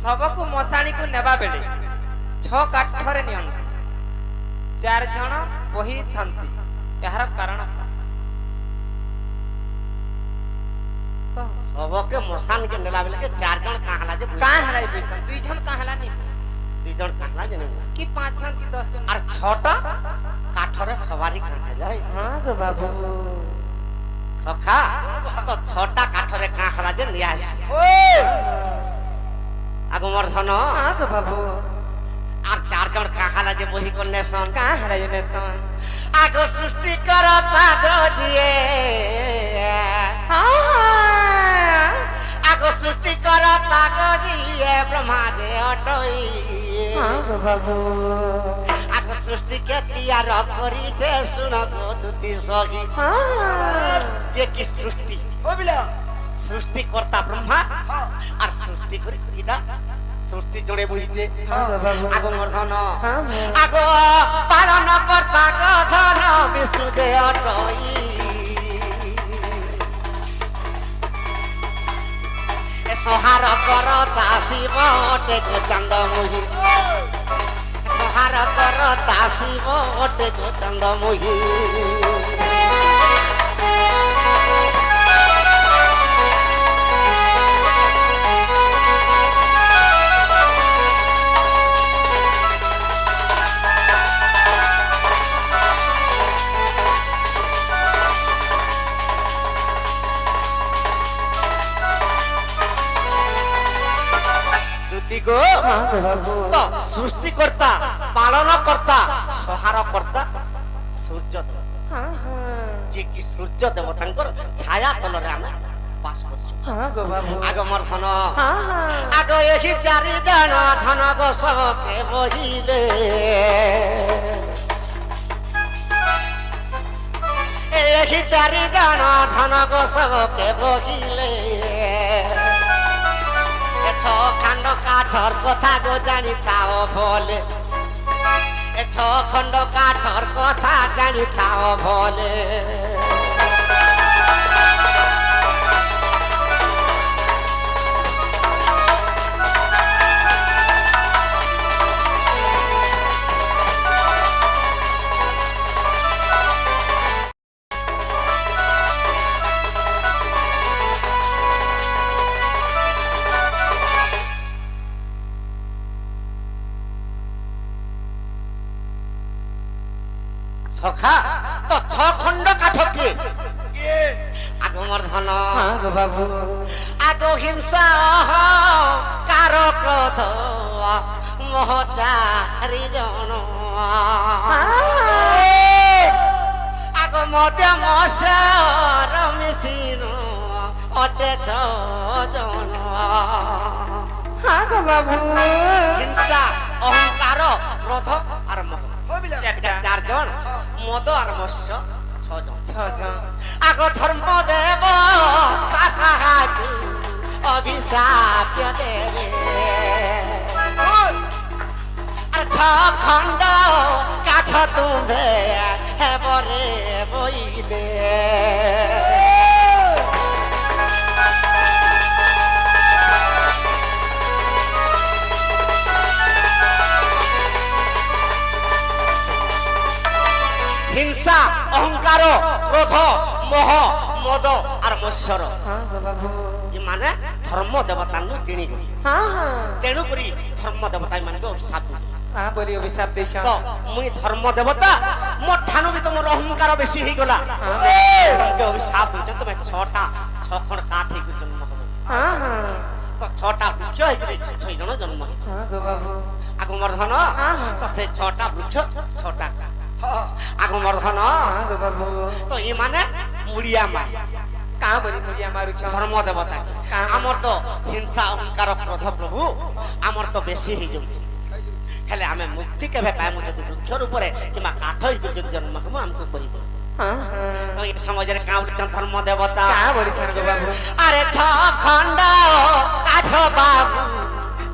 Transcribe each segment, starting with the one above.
सबको मशाणी को नेबा बेले 6 काठरे नियंती 4 जण बही थांती यार कारण सबके मशान के नेला बेले के 4 जन काहला जे का हला पैसा 2 जण का हला नी 2 जन काहला जे ने कि 5 जण कि 10 जण और 6टा काठरे सवारी कहा जाए हां गो बाबू सखा तो 6टा काठरे काहला जे नियासी आगो मर्धन हां गो बाबू और 4 जन काहला जे मोही कन्नेसन का हला ये नेसन आगो सृष्टि करता गजिए आगो सृष्टि करता गजिए ब्रह्मा जे अटई हां गो बाबू आगो सृष्टि के तैयार करी जे सुन गो दुती सगी हां जे की सृष्टि ओ बिला सृष्टि करता ब्रह्मा और सृष्टि करी इटा सृष्टि जोड़े बहिचे हां गो बाबू आगो मर्धन हां आगो पालन करता गधन विष्णु जे अटई संहार करता शिव ओटे को चंदमुही संहार करता शिव ओटे को चंदमुही तो सृष्टि करता पालन करता संहार करता सूर्य देव हां हां जे कि सूर्य देवतांकर छाया तलरे आमे वास करछु हां गो बाबू आगो मर्धन हां हां आगो एही 4 जन धन गो सबके बहिले एही 4 जन धन गो सबके बहिले खंड काठर कथा गो जानी थाओ भोले 6 खंड काठर कथा जानी थाओ भोले सखा तो 6 खंड काठ के आगो मर्धन हां गो बाबू आगो हिंसा कारो क्रोध मोह 4 जन आगो मध्यम मिसिन अटे 6 जन हां गो बाबू हिंसा अहंकार क्रोध और मोह ओ बिला 4 जन मद और मत्स्य 6 जन 6 जण आगो धर्म देव काकाहाकु अभिशाप देवे अरे 6 खंड काठ तुम्हे हे बरे बोइले हिंसा अहंकार क्रोध मोह मद और मत्सर हां गो बाबू ये माने धर्म देवता नु चिनी गई हां हां तेणु करी धर्म देवता मान को अभिशाप दे हां बोली अभिशाप दे छ तो मुई धर्म देवता मो ठानु भी तुम अहंकार बेसी ही गला हां तुमके अभिशाप दे तुम 6 खंड काठ ही जन्म हो हां हां तो 6टा वृक्ष ही करी 6 जन जन्म हो हां गो बाबू आगो मर्धन तो से 6टा वृक्ष 6टा आगो मर्धन हां गो बाबू तो ये माने मुड़िया माई का बोली मुड़िया मारू छ धर्म देवता आमर तो हिंसा अहंकार क्रोध प्रभु आमर तो बेसी ही जाउछि हेले हमें मुक्ति केबे पाइमु जदि वृक्ष ऊपर किमा काठ ही जदि जन्म हम हमको कहि दे हां हां तो ये समझ रे काउड धर्म देवता का बोली छ गो बाबू अरे 6 खंड काठ बाबू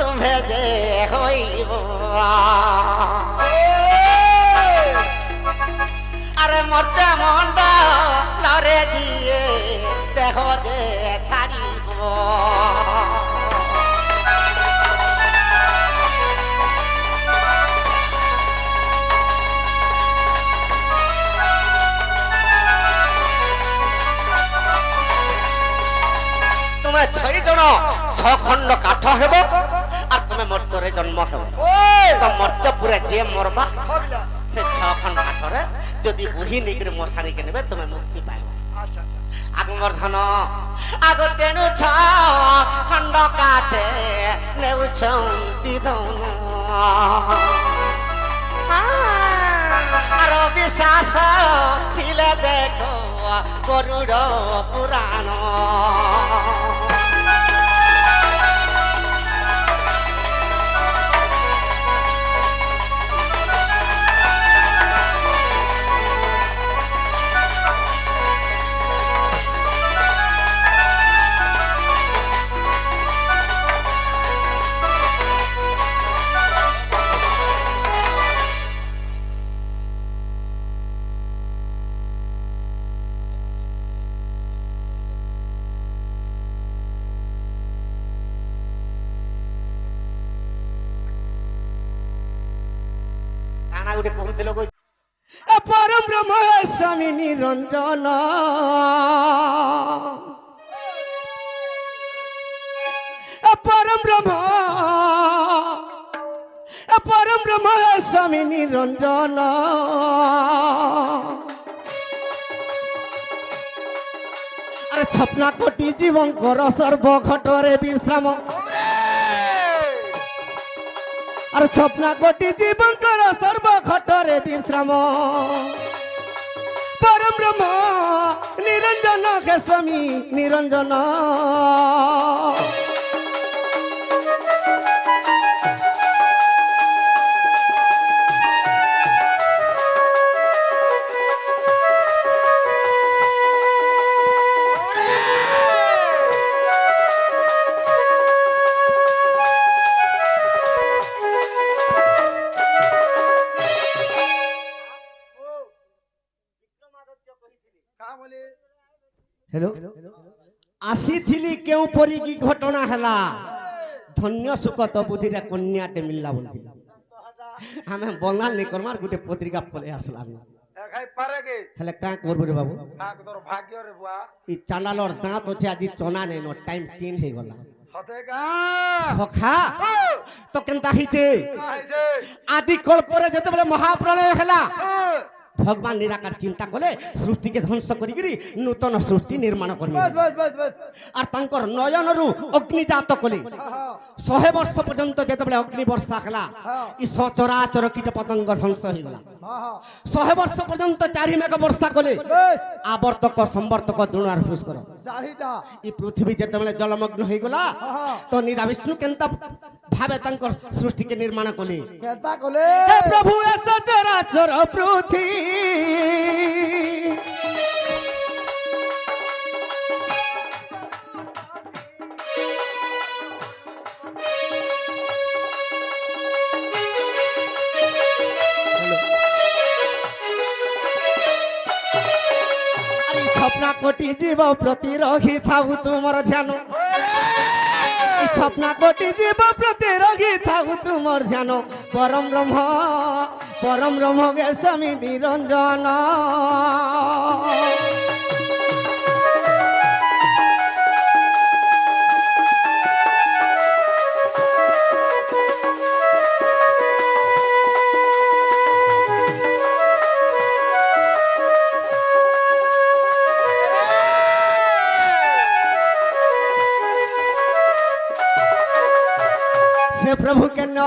तुम्हे जे होइबो अरे मरते मंडा लरे दिए देखो जे छाड़ीबो খণ্ড কাঠ ହେବ আর তুমি মর্ত্যরে জন্ম ହେବ তো মর্ত্যপুরে যে মরবা সে 6 খণ্ড কাঠরে যদি বহি নেইকি মশাণীকে নেবে তুমি মুক্তি পাইব আগমর্ধন আগ তেণু 6 খণ্ড কাঠে নেউছন্তি ধন আর বিশ্বাস ଥିଲେ দেখ গরুড় পুরাণ ଗୋଟେ କହୁଥିଲ ପରମ ବ୍ରହ୍ମ ସ୍ୱାମୀ ନିରଞ୍ଜନ ପରମ ବ୍ରହ୍ମ ସ୍ୱାମୀ ନିରଞ୍ଜନ ଆରେ ଛପନା କୋଟି ଜୀବଙ୍କର ସର୍ବ ଘଟରେ ବିଶ୍ରାମ আর স্বপ্না কোটি জীবঙ্কর সর্ব ঘটরে বিশ্রাম পরম ব্রহ্ম নিরঞ্জন হে স্বামী নিরঞ্জন हेलो आसीथिली केउ परी की घटना हला धन्य सुख तो बुधिरा कन्याटे मिलला बोलथि हमें बंगाल नहीं करमार गुटे पत्रिका पले आसला खाई पारे के हेले का करबो रे बाबू ना तोर भाग्य रे बुआ ई चांडालर दांत होचे आज चना नै नो टाइम 3 हे गला सतेगा सखा तो केनता हिचे आदि कल्प रे जते बेले महाप्रलय हला भगवान निराकार चिंता कले सृष्टि के ध्वंस करी नूतन सृष्टि निर्माण करमी और तांकर नयन रु अग्नि जात कले 100 वर्ष पर्यंत जेतबले अग्नि वर्षा हला ई सचराचर कीट पतंग ध्वंस हो गला 100 वर्ष पर्यंत चारि मेघ वर्षा कले आवर्तक संवर्तक द्रोणार फुस कर ई पृथ्वी जेतबले जलमग्न हो गला तो निदा विष्णु केनता भावे तांकर सृष्टि के निर्माण कले केता कले हे प्रभु ए सचराचर पृथ्वी छपना कोटि जीव प्रति रही थाऊ तुमर ध्यान छपना कोटि जीव प्रति रही थाऊ तुमर ध्यान परम ब्रह्म गे स्वामी निरंजन से प्रभु के न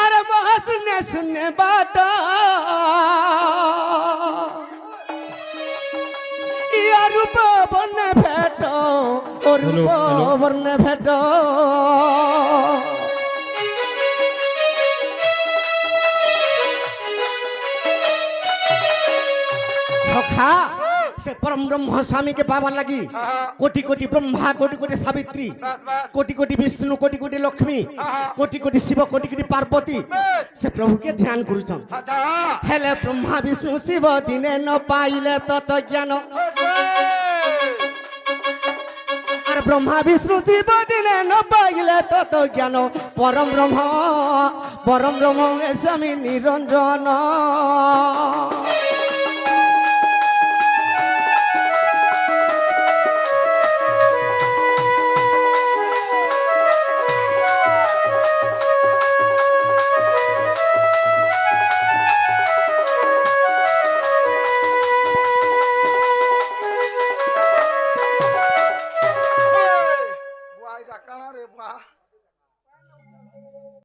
अरे महा सुने बाट रूप बने भेटो रूप बने भेटो सखा से परम ब्रह्म स्वामी के पावर लगी कोटि कोटि ब्रह्मा कोटि कोटि सावित्री कोटि कोटि विष्णु कोटि कोटि लक्ष्मी कोटि कोटि शिव कोटि कोटि पार्वती से प्रभु के ध्यान करुछन हेले ब्रह्मा विष्णु शिव दिने न पाइले तत ज्ञान अरे ब्रह्मा विष्णु शिव दिने न पाइले तत ज्ञान परम ब्रह्म स्वामी निरंजन